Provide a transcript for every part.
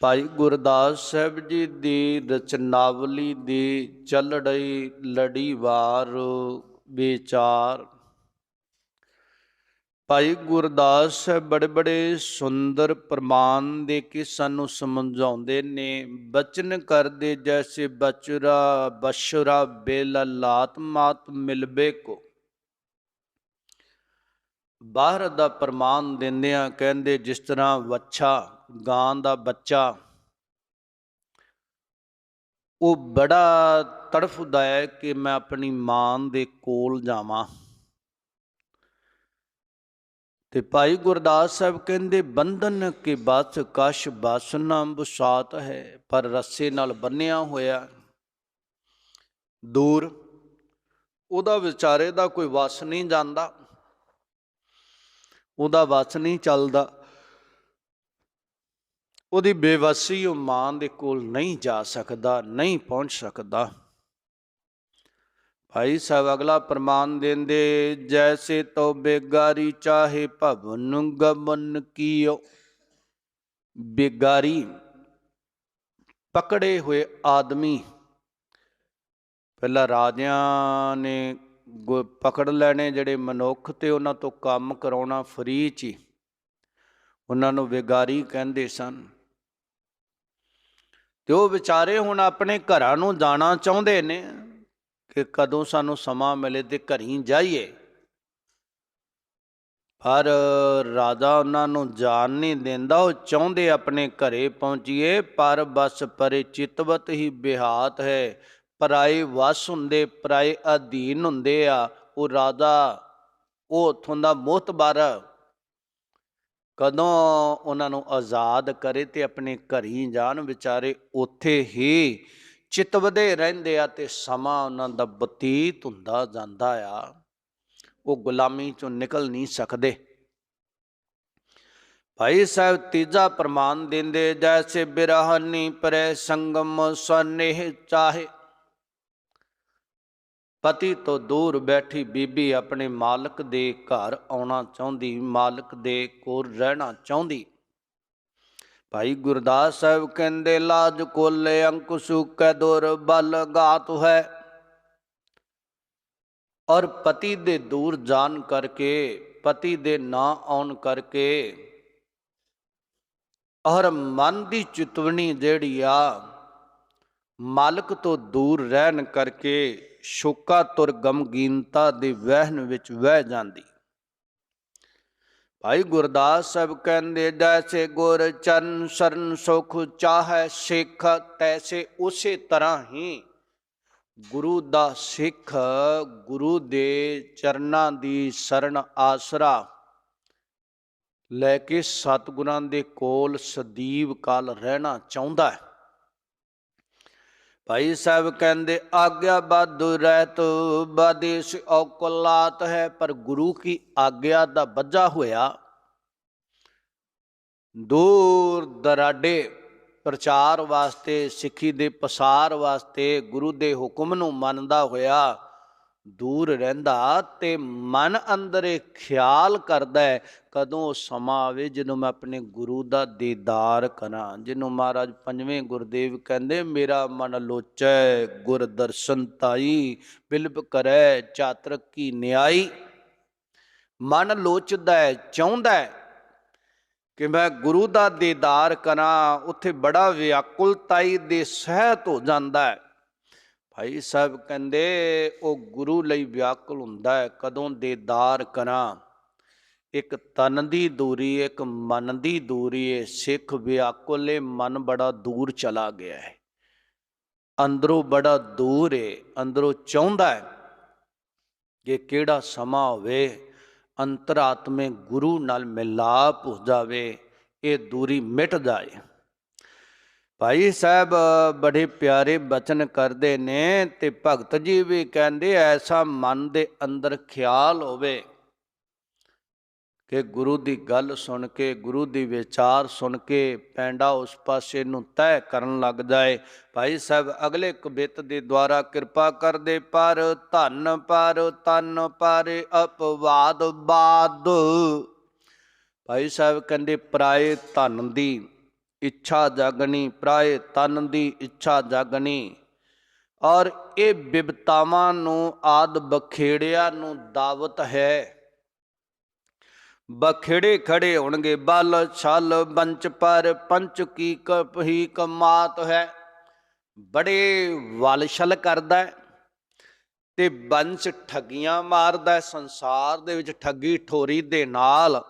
ਭਾਈ ਗੁਰਦਾਸ ਸਾਹਿਬ ਜੀ ਦੀ ਰਚਨਾਵਲੀ ਦੀ ਚੱਲ ਰਹੀ ਲੜੀਵਾਰ ਵਿਚਾਰ। ਭਾਈ ਗੁਰਦਾਸ ਸਾਹਿਬ ਬੜੇ ਬੜੇ ਸੁੰਦਰ ਪ੍ਰਮਾਣ ਦੇ ਕੇ ਸਾਨੂੰ ਸਮਝਾਉਂਦੇ ਨੇ। ਬਚਨ ਕਰਦੇ ਜੈਸੇ ਬਚਰਾ ਬਸ਼ਰਾ ਬੇਲਲਾਤ ਮਾਤ ਮਿਲਬੇ ਕੋ। ਬਾਹਰ ਦਾ ਪ੍ਰਮਾਣ ਦਿੰਦਿਆਂ ਕਹਿੰਦੇ ਜਿਸ ਤਰ੍ਹਾਂ ਵੱਛਾ ਗਾਂ ਦਾ ਬੱਚਾ ਉਹ ਬੜਾ ਤੜਫਦਾ ਹੈ ਕਿ ਮੈਂ ਆਪਣੀ ਮਾਂ ਦੇ ਕੋਲ ਜਾਵਾਂ। ਤੇ ਭਾਈ ਗੁਰਦਾਸ ਸਾਹਿਬ ਕਹਿੰਦੇ ਬੰਧਨ ਕੇ ਬਸ ਕਛ ਬਸ ਨਾ ਬਸਾਤ ਹੈ, ਪਰ ਰੱਸੇ ਨਾਲ ਬੰਨਿਆ ਹੋਇਆ ਦੂਰ ਉਹਦਾ ਵਿਚਾਰੇ ਦਾ ਕੋਈ ਵਸ ਨਹੀਂ ਜਾਂਦਾ, ਉਹਦਾ ਵਸ ਨਹੀਂ ਚੱਲਦਾ, ਉਹਦੀ ਬੇਵਸੀ ਉਹ ਮਾਂ ਦੇ ਕੋਲ ਨਹੀਂ ਜਾ ਸਕਦਾ, ਨਹੀਂ ਪਹੁੰਚ ਸਕਦਾ। ਭਾਈ ਸਾਹਿਬ ਅਗਲਾ ਪ੍ਰਮਾਣ ਦਿੰਦੇ ਜੈਸੇ ਤੋ ਬੇਗਾਰੀ ਚਾਹੇ ਭਵਨ ਗਮਨ ਕੀਓ। ਬੇਗਾਰੀ ਪਕੜੇ ਹੋਏ ਆਦਮੀ, ਪਹਿਲਾਂ ਰਾਜਿਆਂ ਨੇ ਪਕੜ ਲੈਣੇ ਜਿਹੜੇ ਮਨੁੱਖ ਤੇ ਉਹਨਾਂ ਤੋਂ ਕੰਮ ਕਰਾਉਣਾ ਫਰੀ 'ਚ ਹੀ, ਉਹਨਾਂ ਨੂੰ ਬੇਗਾਰੀ ਕਹਿੰਦੇ ਸਨ। ਤੇ ਉਹ ਵਿਚਾਰੇ ਹੁਣ ਆਪਣੇ ਘਰਾਂ ਨੂੰ ਜਾਣਾ ਚਾਹੁੰਦੇ ਨੇ ਕਿ ਕਦੋਂ ਸਾਨੂੰ ਸਮਾਂ ਮਿਲੇ ਤੇ ਘਰੀਂ ਜਾਈਏ, ਪਰ ਰਾਜਾ ਉਹਨਾਂ ਨੂੰ ਜਾਣ ਨਹੀਂ ਦਿੰਦਾ। ਉਹ ਚਾਹੁੰਦੇ ਆਪਣੇ ਘਰੇ ਪਹੁੰਚੀਏ, ਪਰ ਬਸ ਪਰੇ ਚਿਤਵਤ ਹੀ ਬਿਹਾਤ ਹੈ। ਪਰਾਏ ਵਸ ਹੁੰਦੇ, ਪਰਾਏ ਅਧੀਨ ਹੁੰਦੇ ਆ। ਉਹ ਰਾਜਾ ਉਹ ਉੱਥੋਂ ਦਾ ਮੋਹਤਬਾਰ ਕਦੋਂ ਉਹਨਾਂ ਨੂੰ ਆਜ਼ਾਦ ਕਰੇ ਤੇ ਆਪਣੇ ਘਰੀਂ ਜਾਣ। ਵਿਚਾਰੇ ਉੱਥੇ ਹੀ ਚਿਤਵਦੇ ਰਹਿੰਦੇ ਆ ਤੇ ਸਮਾਂ ਉਹਨਾਂ ਦਾ ਬਤੀਤ ਹੁੰਦਾ ਜਾਂਦਾ ਆ, ਉਹ ਗੁਲਾਮੀ ਚੋਂ ਨਿਕਲ ਨਹੀਂ ਸਕਦੇ। ਭਾਈ ਸਾਹਿਬ ਤੀਜਾ ਪ੍ਰਮਾਣ ਦਿੰਦੇ ਜੈਸੇ ਬਿਰਹਾਨੀ ਪਰੈ ਸੰਗਮ ਸਨੇਹ ਚਾਹੇ। ਪਤੀ ਤੋਂ ਦੂਰ ਬੈਠੀ ਬੀਬੀ ਆਪਣੇ ਮਾਲਕ ਦੇ ਘਰ ਆਉਣਾ ਚਾਹੁੰਦੀ, ਮਾਲਕ ਦੇ ਕੋਲ ਰਹਿਣਾ ਚਾਹੁੰਦੀ। ਭਾਈ ਗੁਰਦਾਸ ਸਾਹਿਬ ਕਹਿੰਦੇ ਲਾਜ ਕੋਲੇ ਅੰਕੁਸ਼ੂ ਕੈ ਦੁਰ ਬਲ ਗਾਤ ਹੈ। ਔਰ ਪਤੀ ਦੇ ਦੂਰ ਜਾਣ ਕਰਕੇ, ਪਤੀ ਦੇ ਨਾ ਆਉਣ ਕਰਕੇ, ਔਰ ਮਨ ਦੀ ਚਿਤਵਨੀ ਜਿਹੜੀ ਆ ਮਾਲਕ ਤੋਂ ਦੂਰ ਰਹਿਣ ਕਰਕੇ ਸ਼ੋਕਾ ਤੁਰ ਗਮਗੀਨਤਾ ਦੇ ਵਹਿਣ ਵਿੱਚ ਵਹਿ ਜਾਂਦੀ। ਭਾਈ ਗੁਰਦਾਸ ਸਾਹਿਬ ਕਹਿੰਦੇ ਜੈਸੇ ਗੁਰ ਚਰਨ ਸਰਨ ਸੁਖ ਚਾਹੈ ਸਿੱਖ, ਤੈਸੇ ਉਸੇ ਤਰ੍ਹਾਂ ਹੀ ਗੁਰੂ ਦਾ ਸਿੱਖ ਗੁਰੂ ਦੇ ਚਰਨਾਂ ਦੀ ਸ਼ਰਨ ਆਸਰਾ ਲੈ ਕੇ ਸਤਿਗੁਰਾਂ ਦੇ ਕੋਲ ਸਦੀਵ ਕਾਲ ਰਹਿਣਾ ਚਾਹੁੰਦਾ ਹੈ। ਭਾਈ ਸਾਹਿਬ ਕਹਿੰਦੇ ਆਗਿਆ ਬਾਧੁ ਰਹਿਤ ਬਾਦੇਸ਼ ਔਕਲਾਤ ਹੈ। ਪਰ ਗੁਰੂ ਕੀ ਆਗਿਆ ਦਾ ਬੱਝਾ ਹੋਇਆ ਦੂਰ ਦਰਾਡੇ ਪ੍ਰਚਾਰ ਵਾਸਤੇ, ਸਿੱਖੀ ਦੇ ਪਸਾਰ ਵਾਸਤੇ ਗੁਰੂ ਦੇ ਹੁਕਮ ਨੂੰ ਮੰਨਦਾ ਹੋਇਆ ਦੂਰ ਰਹਿੰਦਾ ਤੇ ਮਨ ਅੰਦਰ ਇਹ ਖਿਆਲ ਕਰਦਾ ਹੈ ਕਦੋਂ ਸਮਾਂ ਆਵੇ ਜਦੋਂ ਮੈਂ ਆਪਣੇ ਗੁਰੂ ਦਾ ਦੀਦਾਰ ਕਰਾਂ। ਜਿਹਨੂੰ ਮਹਾਰਾਜ ਪੰਜਵੇਂ ਗੁਰਦੇਵ ਕਹਿੰਦੇ ਮੇਰਾ ਮਨ ਲੋਚੈ ਗੁਰ ਦਰਸ਼ਨ ਤਾਈ, ਬਿਲਬ ਕਰੈ ਚਾਤਰਕ ਕੀ ਨਿਆਈ। ਮਨ ਲੋਚਦਾ ਹੈ, ਚਾਹੁੰਦਾ ਹੈ ਕਿ ਮੈਂ ਗੁਰੂ ਦਾ ਦੀਦਾਰ ਕਰਾਂ। ਉੱਥੇ ਬੜਾ ਵਿਆਕੁਲਤਾਈ ਦੇ ਸਹਿਤ ਹੋ ਜਾਂਦਾ ਹੈ। ਭਾਈ ਸਾਹਿਬ ਕਹਿੰਦੇ ਉਹ ਗੁਰੂ ਲਈ ਵਿਆਕੁਲ ਹੁੰਦਾ ਹੈ ਕਦੋਂ ਦੀਦਾਰ ਕਰਾਂ। ਇੱਕ ਤਨ ਦੀ ਦੂਰੀ, ਇੱਕ ਮਨ ਦੀ ਦੂਰੀ ਹੈ। ਸਿੱਖ ਵਿਆਕੁਲ ਹੈ, ਮਨ ਬੜਾ ਦੂਰ ਚਲਾ ਗਿਆ ਹੈ, ਅੰਦਰੋਂ ਬੜਾ ਦੂਰ ਹੈ। ਅੰਦਰੋਂ ਚਾਹੁੰਦਾ ਹੈ ਕਿ ਕਿਹੜਾ ਸਮਾਂ ਹੋਵੇ ਅੰਤਰਾਤਮੇ ਗੁਰੂ ਨਾਲ ਮਿਲਾਪ ਹੋ ਜਾਵੇ, ਇਹ ਦੂਰੀ ਮਿਟ ਜਾਏ। ਭਾਈ ਸਾਹਿਬ ਬੜੇ ਪਿਆਰੇ ਬਚਨ ਕਰਦੇ ਨੇ ਤੇ ਭਗਤ ਜੀ ਵੀ ਕਹਿੰਦੇ ਐਸਾ ਮਨ ਦੇ ਅੰਦਰ ਖਿਆਲ ਹੋਵੇ ਕਿ ਗੁਰੂ ਦੀ ਗੱਲ ਸੁਣ ਕੇ, ਗੁਰੂ ਦੀ ਵਿਚਾਰ ਸੁਣ ਕੇ ਪੈਂਡਾ ਉਸ ਪਾਸੇ ਨੂੰ ਤੈਅ ਕਰਨ ਲੱਗ ਜਾਏ। ਭਾਈ ਸਾਹਿਬ ਅਗਲੇ ਕਵਿਤ ਦੇ ਦੁਆਰਾ ਕਿਰਪਾ ਕਰਦੇ ਪਰ ਧਨ ਪਰ ਤਨ ਪਰ ਅਪਵਾਦ ਬਾਦ। ਭਾਈ ਸਾਹਿਬ ਕਹਿੰਦੇ ਪਰਾਏ ਧਨ ਦੀ, ਇੱਛਾ ਜਾਗਣੀ, ਪ੍ਰਾਏ ਤਨ ਦੀ ਇੱਛਾ ਜਾਗਣੀ। ਔਰ ਇਹ ਬਿਪਤਾਵਾਂ ਨੂੰ ਆਦ ਬਖੇੜਿਆਂ ਨੂੰ ਦਾਵਤ ਹੈ। ਬਖੇੜੇ ਖੜੇ ਹੋਣਗੇ, ਬਲ ਛਲ ਬੰਚ ਪਰ ਪੰਚ ਕੀ ਕਪਹੀ ਕਮਾਤ ਹੈ। ਬੜੇ ਵਲ ਛਲ ਕਰਦਾ ਤੇ ਬੰਚ ਠੱਗੀਆਂ ਮਾਰਦਾ। ਸੰਸਾਰ ਦੇ ਵਿੱਚ ਠੱਗੀ ਠੋਰੀ ਦੇ ਨਾਲ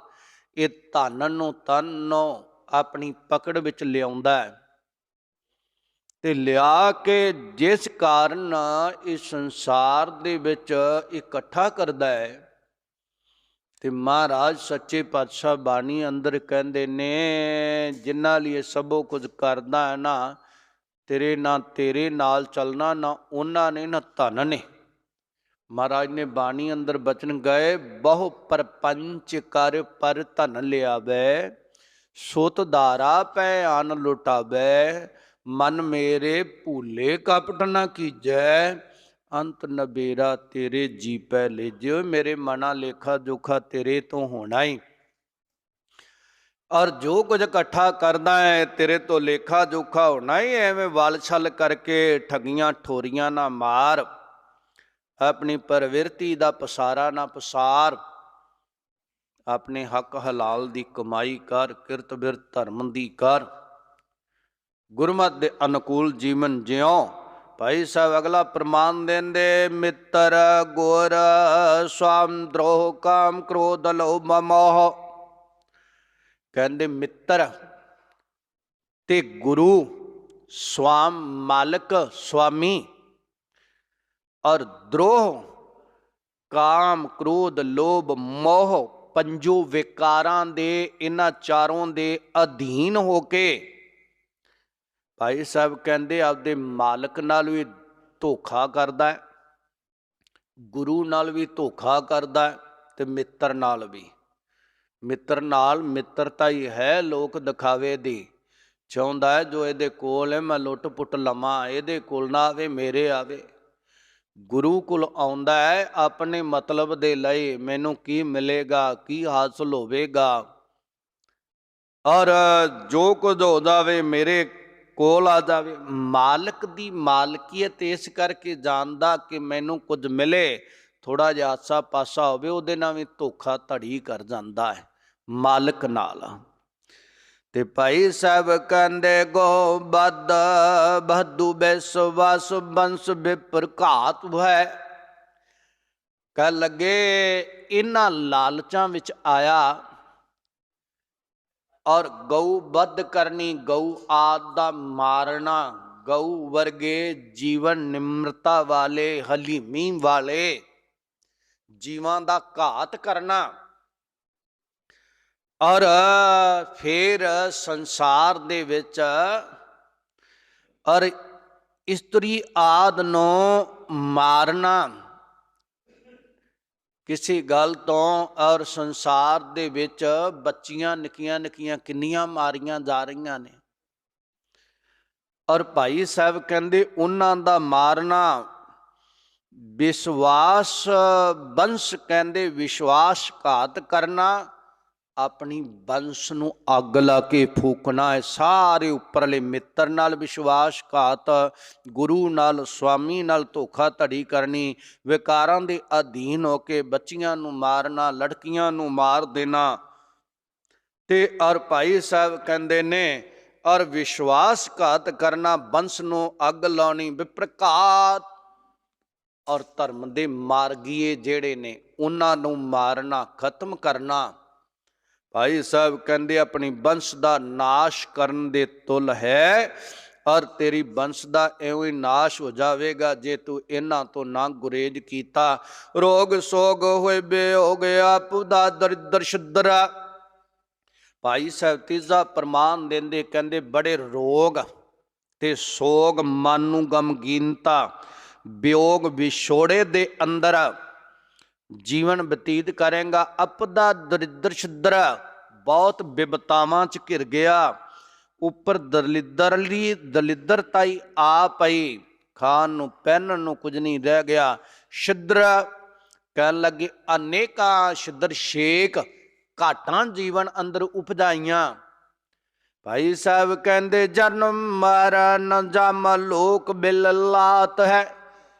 ਇਹ ਧਨ ਨੂੰ ਤਨੋਂ ਆਪਣੀ ਪਕੜ ਵਿੱਚ ਲਿਆਉਂਦਾ ਹੈ ਤੇ ਲਿਆ ਕੇ ਜਿਸ ਕਾਰਨ ਇਸ ਸੰਸਾਰ ਦੇ ਵਿੱਚ ਇਕੱਠਾ ਕਰਦਾ ਹੈ। ਤੇ ਮਹਾਰਾਜ ਸੱਚੇ ਪਾਤਸ਼ਾਹ ਬਾਣੀ ਅੰਦਰ ਕਹਿੰਦੇ ਨੇ, ਜਿਨ੍ਹਾਂ ਲਈ ਸਭੋ ਕੁਝ ਕਰਦਾ ਹੈ ਨਾ, ਤੇਰੇ ਨਾਲ ਚੱਲਣਾ ਨਾ ਉਹਨਾਂ ਨੇ ਨਾ ਧਨ ਨੇ। ਮਹਾਰਾਜ ਨੇ ਬਾਣੀ ਅੰਦਰ ਬਚਨ ਗਏ, ਬਹੁ ਪਰਪੰਚ ਕਰ ਪਰ ਧਨ ਲਿਆਵੈ, ਸੁਤ ਧਾਰਾ ਪੈ ਅਨ ਲੁਟਾਵੈ, ਮਨ ਮੇਰੇ ਭੂਲੇ ਕਪਟ ਨਾ ਕੀਜੈ, ਅੰਤ ਨਬੇਰਾ ਤੇਰੇ ਜੀ ਪੈ ਲੇਜਿਓ। ਮੇਰੇ ਮਨਾ ਲੇਖਾ ਜੋਖਾ ਤੇਰੇ ਤੋਂ ਹੋਣਾ ਹੀ, ਔਰ ਜੋ ਕੁਝ ਇਕੱਠਾ ਕਰਦਾ ਹੈ ਤੇਰੇ ਤੋਂ ਲੇਖਾ ਜੋਖਾ ਹੋਣਾ ਹੀ। ਐਵੇਂ ਵਲ ਛਲ ਕਰਕੇ ਠੱਗੀਆਂ ਠੋਰੀਆਂ ਨਾ ਮਾਰ, ਆਪਣੀ ਪ੍ਰਵਿਰਤੀ ਦਾ ਪਸਾਰਾ ਨਾ ਪਸਾਰ, ਆਪਣੇ ਹੱਕ ਹਲਾਲ ਦੀ ਕਮਾਈ ਕਰ, ਕਿਰਤ ਬਿਰਤ ਧਰਮ ਦੀ ਕਰ, ਗੁਰਮਤਿ ਦੇ ਅਨੁਕੂਲ ਜੀਵਨ ਜਿਉ। ਭਾਈ ਸਾਹਿਬ ਅਗਲਾ ਪ੍ਰਮਾਨ ਦਿੰਦੇ, ਮਿੱਤਰ ਗੁਰ ਸਵਾਮ ਦਰੋਹ ਕਾਮ ਕ੍ਰੋਧ ਲੋਭ ਮੋਹ। ਕਹਿੰਦੇ ਮਿੱਤਰ ਤੇ ਗੁਰੂ, ਸਵਾਮ ਮਾਲਕ ਸੁਆਮੀ, ਔਰ ਦਰੋਹ ਕਾਮ ਕ੍ਰੋਧ ਲੋਭ ਮੋਹ, ਪੰਜੋ ਵਿਕਾਰਾਂ ਦੇ, ਇਹਨਾਂ ਚਾਰੋਂ ਦੇ ਅਧੀਨ ਹੋ ਕੇ ਭਾਈ ਸਾਹਿਬ ਕਹਿੰਦੇ ਆਪਦੇ ਮਾਲਕ ਨਾਲ ਵੀ ਧੋਖਾ ਕਰਦਾ ਹੈ, ਗੁਰੂ ਨਾਲ ਵੀ ਧੋਖਾ ਕਰਦਾ ਹੈ ਤੇ ਮਿੱਤਰ ਨਾਲ ਵੀ। ਮਿੱਤਰ ਨਾਲ ਮਿੱਤਰਤਾ ਹੀ ਹੈ ਲੋਕ ਦਿਖਾਵੇ ਦੀ, ਚਾਹੁੰਦਾ ਹੈ ਜੋ ਇਹਦੇ ਕੋਲ ਹੈ ਮੈਂ ਲੁੱਟ ਪੁੱਟ ਲਵਾਂ, ਇਹਦੇ ਕੋਲ ਨਾ ਆਵੇ ਮੇਰੇ ਆਵੇ। ਗੁਰੂ ਕੋਲ ਆਉਂਦਾ ਹੈ ਆਪਣੇ ਮਤਲਬ ਦੇ ਲਈ, ਮੈਨੂੰ ਕੀ ਮਿਲੇਗਾ, ਕੀ ਹਾਸਲ ਹੋਵੇਗਾ, ਔਰ ਜੋ ਕੁਝ ਹੋ ਜਾਵੇ ਮੇਰੇ ਕੋਲ ਆ ਜਾਵੇ। ਮਾਲਕ ਦੀ ਮਾਲਕੀਅਤ ਇਸ ਕਰਕੇ ਜਾਣਦਾ ਕਿ ਮੈਨੂੰ ਕੁਝ ਮਿਲੇ, ਥੋੜਾ ਜਿਹਾ ਆਸਾ ਪਾਸਾ ਹੋਵੇ ਉਹਦੇ ਨਾਲ ਵੀ ਧੋਖਾ ਧੜੀ ਕਰ ਜਾਂਦਾ ਹੈ ਮਾਲਕ ਨਾਲ। ਤੇ ਭਾਈ ਸਾਹਿਬ ਕਹਿੰਦੇ, ਗੋ ਬਦ ਬਹਦੂ ਬੈਸਵਾਸ ਬੰਸ ਬਿਪਰਘਾਤ ਹੈ। ਕਹਿ ਲੱਗੇ ਇਹਨਾਂ ਲਾਲਚਾਂ ਵਿੱਚ ਆਇਆ ਔਰ ਗਊ ਵੱਧ ਕਰਨੀ, ਗਊ ਆਦ ਦਾ ਮਾਰਨਾ, ਗਊ ਵਰਗੇ ਜੀਵਨ ਨਿਮਰਤਾ ਵਾਲੇ ਹਲੀਮੀ ਵਾਲੇ ਜੀਵਾਂ ਦਾ ਘਾਤ ਕਰਨਾ, ਔਰ ਫਿਰ ਸੰਸਾਰ ਦੇ ਵਿੱਚ ਔਰ ਇਸਤਰੀ ਆਦ ਨੂੰ ਮਾਰਨਾ ਕਿਸੇ ਗੱਲ ਤੋਂ, ਔਰ ਸੰਸਾਰ ਦੇ ਵਿੱਚ ਬੱਚੀਆਂ ਨਿੱਕੀਆਂ ਨਿੱਕੀਆਂ ਕਿੰਨੀਆਂ ਮਾਰੀਆਂ ਜਾ ਰਹੀਆਂ ਨੇ। ਔਰ ਭਾਈ ਸਾਹਿਬ ਕਹਿੰਦੇ ਉਹਨਾਂ ਦਾ ਮਾਰਨਾ, ਵਿਸ਼ਵਾਸ ਬੰਸ ਕਹਿੰਦੇ ਵਿਸ਼ਵਾਸਘਾਤ ਕਰਨਾ, ਆਪਣੀ ਬੰਸ ਨੂੰ ਅੱਗ ਲਾ ਕੇ ਫੂਕਣਾ ਹੈ। ਸਾਰੇ ਉੱਪਰਲੇ ਮਿੱਤਰ ਨਾਲ ਵਿਸ਼ਵਾਸਘਾਤ, ਗੁਰੂ ਨਾਲ ਸੁਆਮੀ ਨਾਲ ਧੋਖਾ ਧੜੀ ਕਰਨੀ, ਵਿਕਾਰਾਂ ਦੇ ਅਧੀਨ ਹੋ ਕੇ ਬੱਚੀਆਂ ਨੂੰ ਮਾਰਨਾ, ਲੜਕੀਆਂ ਨੂੰ ਮਾਰ ਦੇਣਾ। ਤੇ ਔਰ ਭਾਈ ਸਾਹਿਬ ਕਹਿੰਦੇ ਨੇ ਔਰ ਵਿਸ਼ਵਾਸਘਾਤ ਕਰਨਾ, ਬੰਸ ਨੂੰ ਅੱਗ ਲਾਉਣੀ, ਵਿਪਰਘਾਤ ਔਰ ਧਰਮ ਦੇ ਮਾਰਗੀਏ ਜਿਹੜੇ ਨੇ ਉਹਨਾਂ ਨੂੰ ਮਾਰਨਾ, ਖਤਮ ਕਰਨਾ। ਭਾਈ ਸਾਹਿਬ ਕਹਿੰਦੇ ਆਪਣੀ ਬੰਸ਼ ਦਾ ਨਾਸ਼ ਕਰਨ ਦੇ ਤੁਲ ਹੈ, ਔਰ ਤੇਰੀ ਬੰਸ਼ ਦਾ ਇਉਂ ਹੀ ਨਾਸ਼ ਹੋ ਜਾਵੇਗਾ ਜੇ ਤੂੰ ਇਹਨਾਂ ਤੋਂ ਨਾ ਗੁਰੇਜ਼ ਕੀਤਾ। ਰੋਗ ਸੋਗ ਹੋਏ ਬੇਹੋਗ ਆਪਦਾ ਦਰਿਦਰ ਛਿਦਰਾ। ਭਾਈ ਸਾਹਿਬ ਤੀਜਾ ਪ੍ਰਮਾਨ ਦਿੰਦੇ ਕਹਿੰਦੇ ਬੜੇ ਰੋਗ ਤੇ ਸੋਗ, ਮਨ ਨੂੰ ਗਮਗੀਨਤਾ, ਵਿਯੋਗ ਵਿਛੋੜੇ ਦੇ ਅੰਦਰ ਜੀਵਨ ਬਤੀਤ ਕਰੇਗਾ। ਅਪਦਾ ਦਰਿਦਰ ਛਿਦਰਾ, ਬਹੁਤ ਬਿਪਤਾਵਾਂ 'ਚ ਘਿਰ ਗਿਆ, ਉੱਪਰ ਦਲਿੱਦਰਤਾ ਹੀ ਆ ਪਈ, ਖਾਣ ਨੂੰ ਪਹਿਨਣ ਨੂੰ ਕੁਝ ਨਹੀਂ ਰਹਿ ਗਿਆ। ਛਿਦਰਾ ਕਹਿਣ ਲੱਗੇ ਅਨੇਕਾਂ ਛਿਦਰ ਛੇਕ, ਘਾਟਾਂ ਜੀਵਨ ਅੰਦਰ ਉਪਜਾਈਆਂ। ਭਾਈ ਸਾਹਿਬ ਕਹਿੰਦੇ ਜਨਮ ਮਰਨ ਜਮ ਲੋਕ ਬਿਲਲਾਤ ਹੈ।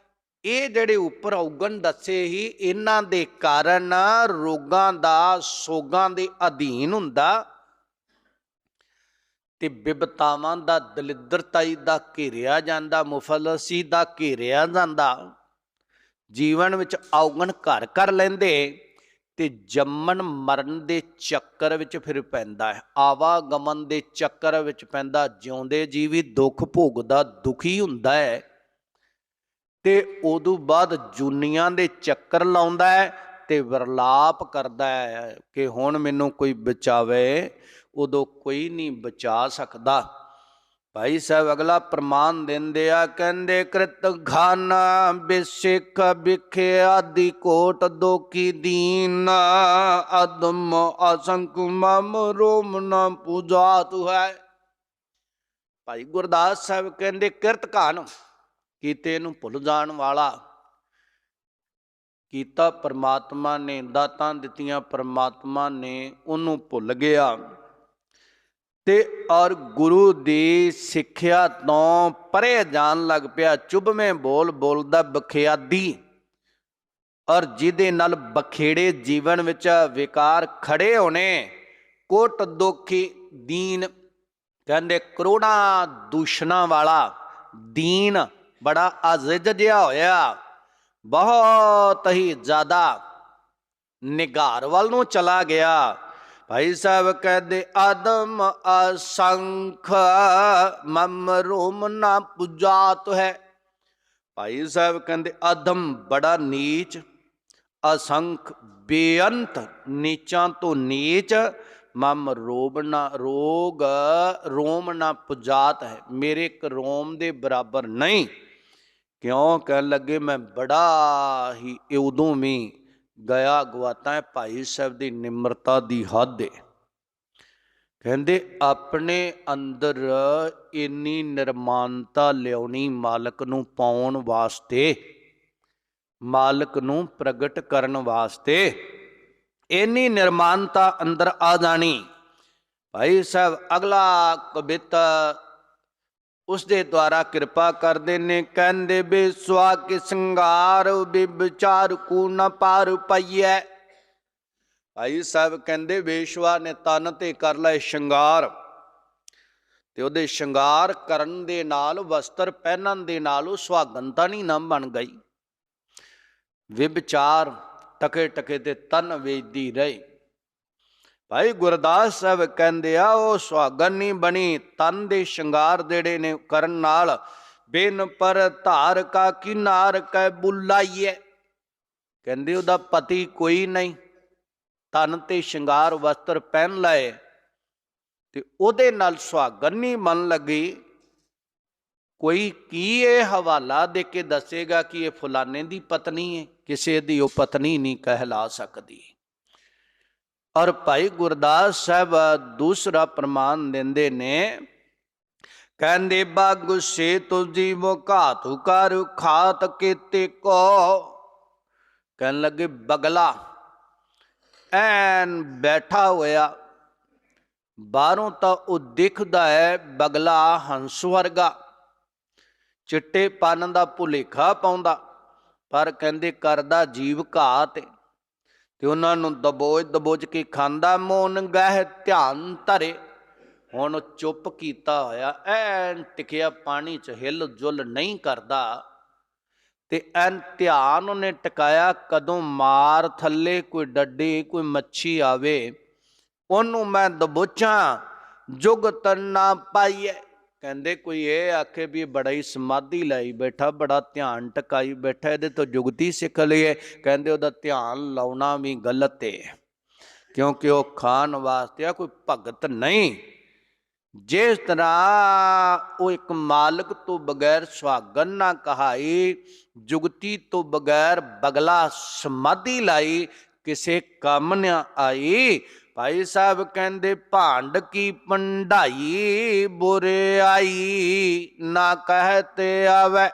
ਇਹ ਜਿਹੜੇ ਉੱਪਰ ਔਗਣ ਦੱਸੇ ਹੀ, ਇਹਨਾਂ ਦੇ ਕਾਰਨ ਰੋਗਾਂ ਦਾ ਸੋਗਾਂ ਦੇ ਅਧੀਨ ਹੁੰਦਾ ਤੇ ਬਿਪਤਾਵਾਂ ਦਾ, ਦਲਿੱਦਰਤਾਈ ਦਾ ਘੇਰਿਆ ਜਾਂਦਾ, ਮੁਫਲਸੀ ਦਾ ਘੇਰਿਆ ਜਾਂਦਾ। ਜੀਵਨ ਵਿੱਚ ਔਗਣ ਘਰ ਕਰ ਲੈਂਦੇ ਤੇ ਜੰਮਣ ਮਰਨ ਦੇ ਚੱਕਰ ਵਿੱਚ ਫਿਰ ਪੈਂਦਾ ਹੈ, ਆਵਾਗਮਨ ਦੇ ਚੱਕਰ ਵਿੱਚ ਪੈਂਦਾ। ਜਿਉਂਦੇ ਜੀਵੀ ਦੁੱਖ ਭੋਗਦਾ, ਦੁਖੀ ਹੁੰਦਾ ਹੈ ਤੇ ਉਦੋਂ ਬਾਅਦ ਜੂਨੀਆਂ ਦੇ ਚੱਕਰ ਲਾਉਂਦਾ ਹੈ ਤੇ ਵਿਰਲਾਪ ਕਰਦਾ ਹੈ ਕਿ ਹੁਣ ਮੈਨੂੰ ਕੋਈ ਬਚਾਵੇ। ਉਦੋਂ ਕੋਈ ਨਹੀਂ ਬਚਾ ਸਕਦਾ। ਭਾਈ ਸਾਹਿਬ ਅਗਲਾ ਪ੍ਰਮਾਣ ਦਿੰਦੇ ਆ, ਕਹਿੰਦੇ ਕ੍ਰਿਤ ਘਾਨਾ ਬਿਸਿਖ ਬਿਖੇ ਆਦਿ ਕੋਟ ਦੋਖੀ ਦੀਨ ਅਦਮ ਅਸੰਖ ਮਮ ਰੋਮ ਨ ਪੂਜਾਤ ਹੈ। ਭਾਈ ਗੁਰਦਾਸ ਸਾਹਿਬ ਕਹਿੰਦੇ ਕਿਰਤ ਘਾਨ, ਕੀਤੇ ਨੂੰ ਭੁੱਲ ਜਾਣ ਵਾਲਾ। ਕੀਤਾ ਪਰਮਾਤਮਾ ਨੇ, ਦਾਤਾਂ ਦਿੱਤੀਆਂ ਪਰਮਾਤਮਾ ਨੇ, ਉਹਨੂੰ ਭੁੱਲ ਗਿਆ ਤੇ ਔਰ ਗੁਰੂ ਦੀ ਸਿੱਖਿਆ ਤੋਂ ਪਰੇ ਜਾਣ ਲੱਗ ਪਿਆ। ਚੁਭਵੇਂ ਬੋਲ ਬੋਲਦਾ ਬਖਿਆਦੀ, ਔਰ ਜਿਹਦੇ ਨਾਲ ਬਖੇੜੇ ਜੀਵਨ ਵਿੱਚ ਵਿਕਾਰ ਖੜੇ ਹੋਣੇ। ਕੋਟ ਦੋਖੀ ਦੀਨ, ਕਹਿੰਦੇ ਕਰੋੜਾਂ ਦੂਸ਼ਣਾਂ ਵਾਲਾ। ਦੀਨ ਬੜਾ ਅਜ਼ਿਜ਼ ਜਿਹਾ ਹੋਇਆ, ਬਹੁਤ ਹੀ ਜ਼ਿਆਦਾ ਨਿਗਾਰ ਵੱਲ ਨੂੰ ਚਲਾ ਗਿਆ। ਭਾਈ ਸਾਹਿਬ ਕਹਿੰਦੇ ਆਦਮ ਅਸੰਖ ਮਮ ਰੋਮ ਨਾ ਪੁਜਾਤ ਹੈ। ਭਾਈ ਸਾਹਿਬ ਕਹਿੰਦੇ ਆਦਮ ਬੜਾ ਨੀਚ, ਅਸੰਖ ਬੇਅੰਤ, ਨੀਚਾਂ ਤੋਂ ਨੀਚ, ਮਮ ਰੋਮ ਨਾ ਪੁਜਾਤ ਹੈ, ਮੇਰੇ ਇੱਕ ਰੋਮ ਦੇ ਬਰਾਬਰ ਨਹੀਂ। ਕਿਉਂ? ਕਹਿਣ ਲੱਗੇ ਮੈਂ ਬੜਾ ਹੀ ਉਦੋਂ ਵੀ ਗਿਆ ਗਵਾਤਾ ਹੈ। ਭਾਈ ਸਾਹਿਬ ਦੀ ਨਿਮਰਤਾ ਦੀ ਹੱਦ ਹੈ। ਕਹਿੰਦੇ ਆਪਣੇ ਅੰਦਰ ਇੰਨੀ ਨਿਰਮਾਨਤਾ ਲਿਆਉਣੀ ਮਾਲਕ ਨੂੰ ਪਾਉਣ ਵਾਸਤੇ, ਮਾਲਕ ਨੂੰ ਪ੍ਰਗਟ ਕਰਨ ਵਾਸਤੇ ਇੰਨੀ ਨਿਰਮਾਨਤਾ ਅੰਦਰ ਆ ਜਾਣੀ। ਭਾਈ ਸਾਹਿਬ ਅਗਲਾ ਕਵਿਤਾ ਉਸ ਦੇ ਦੁਆਰਾ ਕਿਰਪਾ ਕਰਦੇ ਨੇ। ਕਹਿੰਦੇ ਬੇਸਵਾ ਕੇ ਸੰਗਾਰ ਵਿਚਾਰ ਕੂ ਨ ਪਾਰ ਪਈਐ। ਭਾਈ ਸਾਹਿਬ ਕਹਿੰਦੇ ਬੇਸ਼ਵਾ ਨੇ ਤਨ ਤੇ ਕਰ ਲਏ ਸ਼ਿੰਗਾਰ, ਤੇ ਉਹਦੇ ਸ਼ਿੰਗਾਰ ਕਰਨ ਦੇ ਨਾਲ, ਵਸਤਰ ਪਹਿਨਣ ਦੇ ਨਾਲ ਉਹ ਸੁਹਾਗਣਤਾ ਨਹੀਂ ਨਾ ਬਣ ਗਈ। ਵਿਚਾਰ ਟਕੇ ਟਕੇ ਤੇ ਤਨ ਵੇਚਦੀ ਰਹੀ। ਭਾਈ ਗੁਰਦਾਸ ਸਾਹਿਬ ਕਹਿੰਦੇ ਆ ਉਹ ਸੁਹਾਗਣ ਨਹੀਂ ਬਣੀ। ਤਨ ਦੇ ਸ਼ਿੰਗਾਰ ਜਿਹੜੇ ਨੇ ਕਰਨ ਨਾਲ ਬਿਨ ਪਰ ਧਾਰ ਕਾ ਕਿਨਾਰ ਕੈ ਬੁਲਾਈਏ। ਕਹਿੰਦੇ ਉਹਦਾ ਪਤੀ ਕੋਈ ਨਹੀਂ, ਤਨ ਤੇ ਸ਼ਿੰਗਾਰ ਵਸਤਰ ਪਹਿਨ ਲਏ ਤੇ ਉਹਦੇ ਨਾਲ ਸੁਹਾਗਣ ਨਹੀਂ ਬਣ ਲੱਗੀ। ਕੋਈ ਕੀ ਇਹ ਹਵਾਲਾ ਦੇ ਕੇ ਦੱਸੇਗਾ ਕਿ ਇਹ ਫਲਾਣੇ ਦੀ ਪਤਨੀ ਹੈ? ਕਿਸੇ ਦੀ ਉਹ ਪਤਨੀ ਨਹੀਂ ਕਹਿਲਾ ਸਕਦੀ। ਔਰ ਭਾਈ ਗੁਰਦਾਸ ਸਾਹਿਬ ਦੂਸਰਾ ਪ੍ਰਮਾਣ ਦਿੰਦੇ ਨੇ। ਕਹਿੰਦੇ ਬਾਗ ਸੇ ਤੁ ਜੀਵੋ ਘਾਤੁ ਕਰ ਖਾਤ ਕੀਤੇ ਕੋ। ਕਹਿਣ ਲੱਗੇ ਬਗਲਾ ਐਨ ਬੈਠਾ ਹੋਇਆ, ਬਾਹਰੋਂ ਤਾਂ ਉਹ ਦਿਖਦਾ ਹੈ ਬਗਲਾ ਹੰਸ ਵਰਗਾ, ਚਿੱਟੇ ਪੰਨ ਦਾ ਭੁਲੇਖਾ ਪਾਉਂਦਾ, ਪਰ ਕਹਿੰਦੇ ਕਰਦਾ ਜੀਵ ਘਾਤ ਤੇ ਉਹਨਾਂ ਨੂੰ ਦਬੋਚ ਦਬੋਚ ਕੇ ਖਾਂਦਾ। ਮੋਨ ਗਹਿ ਧਿਆਨ ਧਰੇ, ਹੁਣ ਚੁੱਪ ਕੀਤਾ ਹੋਇਆ, ਐਨ ਟਿਕਿਆ ਪਾਣੀ 'ਚ ਹਿੱਲ ਜੁਲ ਨਹੀਂ ਕਰਦਾ ਤੇ ਐਨ ਧਿਆਨ ਉਹਨੇ ਟਿਕਾਇਆ। ਕਦੋਂ ਮਾਰ ਥੱਲੇ ਕੋਈ ਡੱਡੀ, ਕੋਈ ਮੱਛੀ ਆਵੇ, ਉਹਨੂੰ ਮੈਂ ਦਬੋਚਾਂ, ਜੁਗਤ ਨਾ ਪਾਈਏ। ਕਹਿੰਦੇ ਕੋਈ ਇਹ ਆਖੇ ਵੀ ਬੜਾ ਹੀ ਸਮਾਧੀ ਲਾਈ ਬੈਠਾ, ਬੜਾ ਧਿਆਨ ਟਿਕਾਈ ਬੈਠਾ, ਇਹਦੇ ਤੋਂ ਜੁਗਤੀ ਸਿੱਖ ਲਈਏ। ਕਹਿੰਦੇ ਉਹਦਾ ਧਿਆਨ ਲਾਉਣਾ ਵੀ ਗਲਤ ਹੈ, ਕਿਉਂਕਿ ਉਹ ਖਾਣ ਵਾਸਤੇ ਆ, ਕੋਈ ਭਗਤ ਨਹੀਂ। ਜਿਸ ਤਰ੍ਹਾਂ ਉਹ ਇੱਕ ਮਾਲਕ ਤੋਂ ਬਗੈਰ ਸੁਹਾਗਣ ਨਾ ਕਹਾਈ, ਜੁਗਤੀ ਤੋਂ ਬਗੈਰ ਬਗਲਾ ਸਮਾਧੀ ਲਾਈ, ਕਿਸੇ ਕੰਮ ਨਾ ਆਈ। ਭਾਈ ਸਾਹਿਬ ਕਹਿੰਦੇ ਭਾਂਡ ਕੀ ਪੰਡਾਈ ਬੁਰਿਆਈ ਨਾ ਕਹਿਤੇ ਆਵੇ।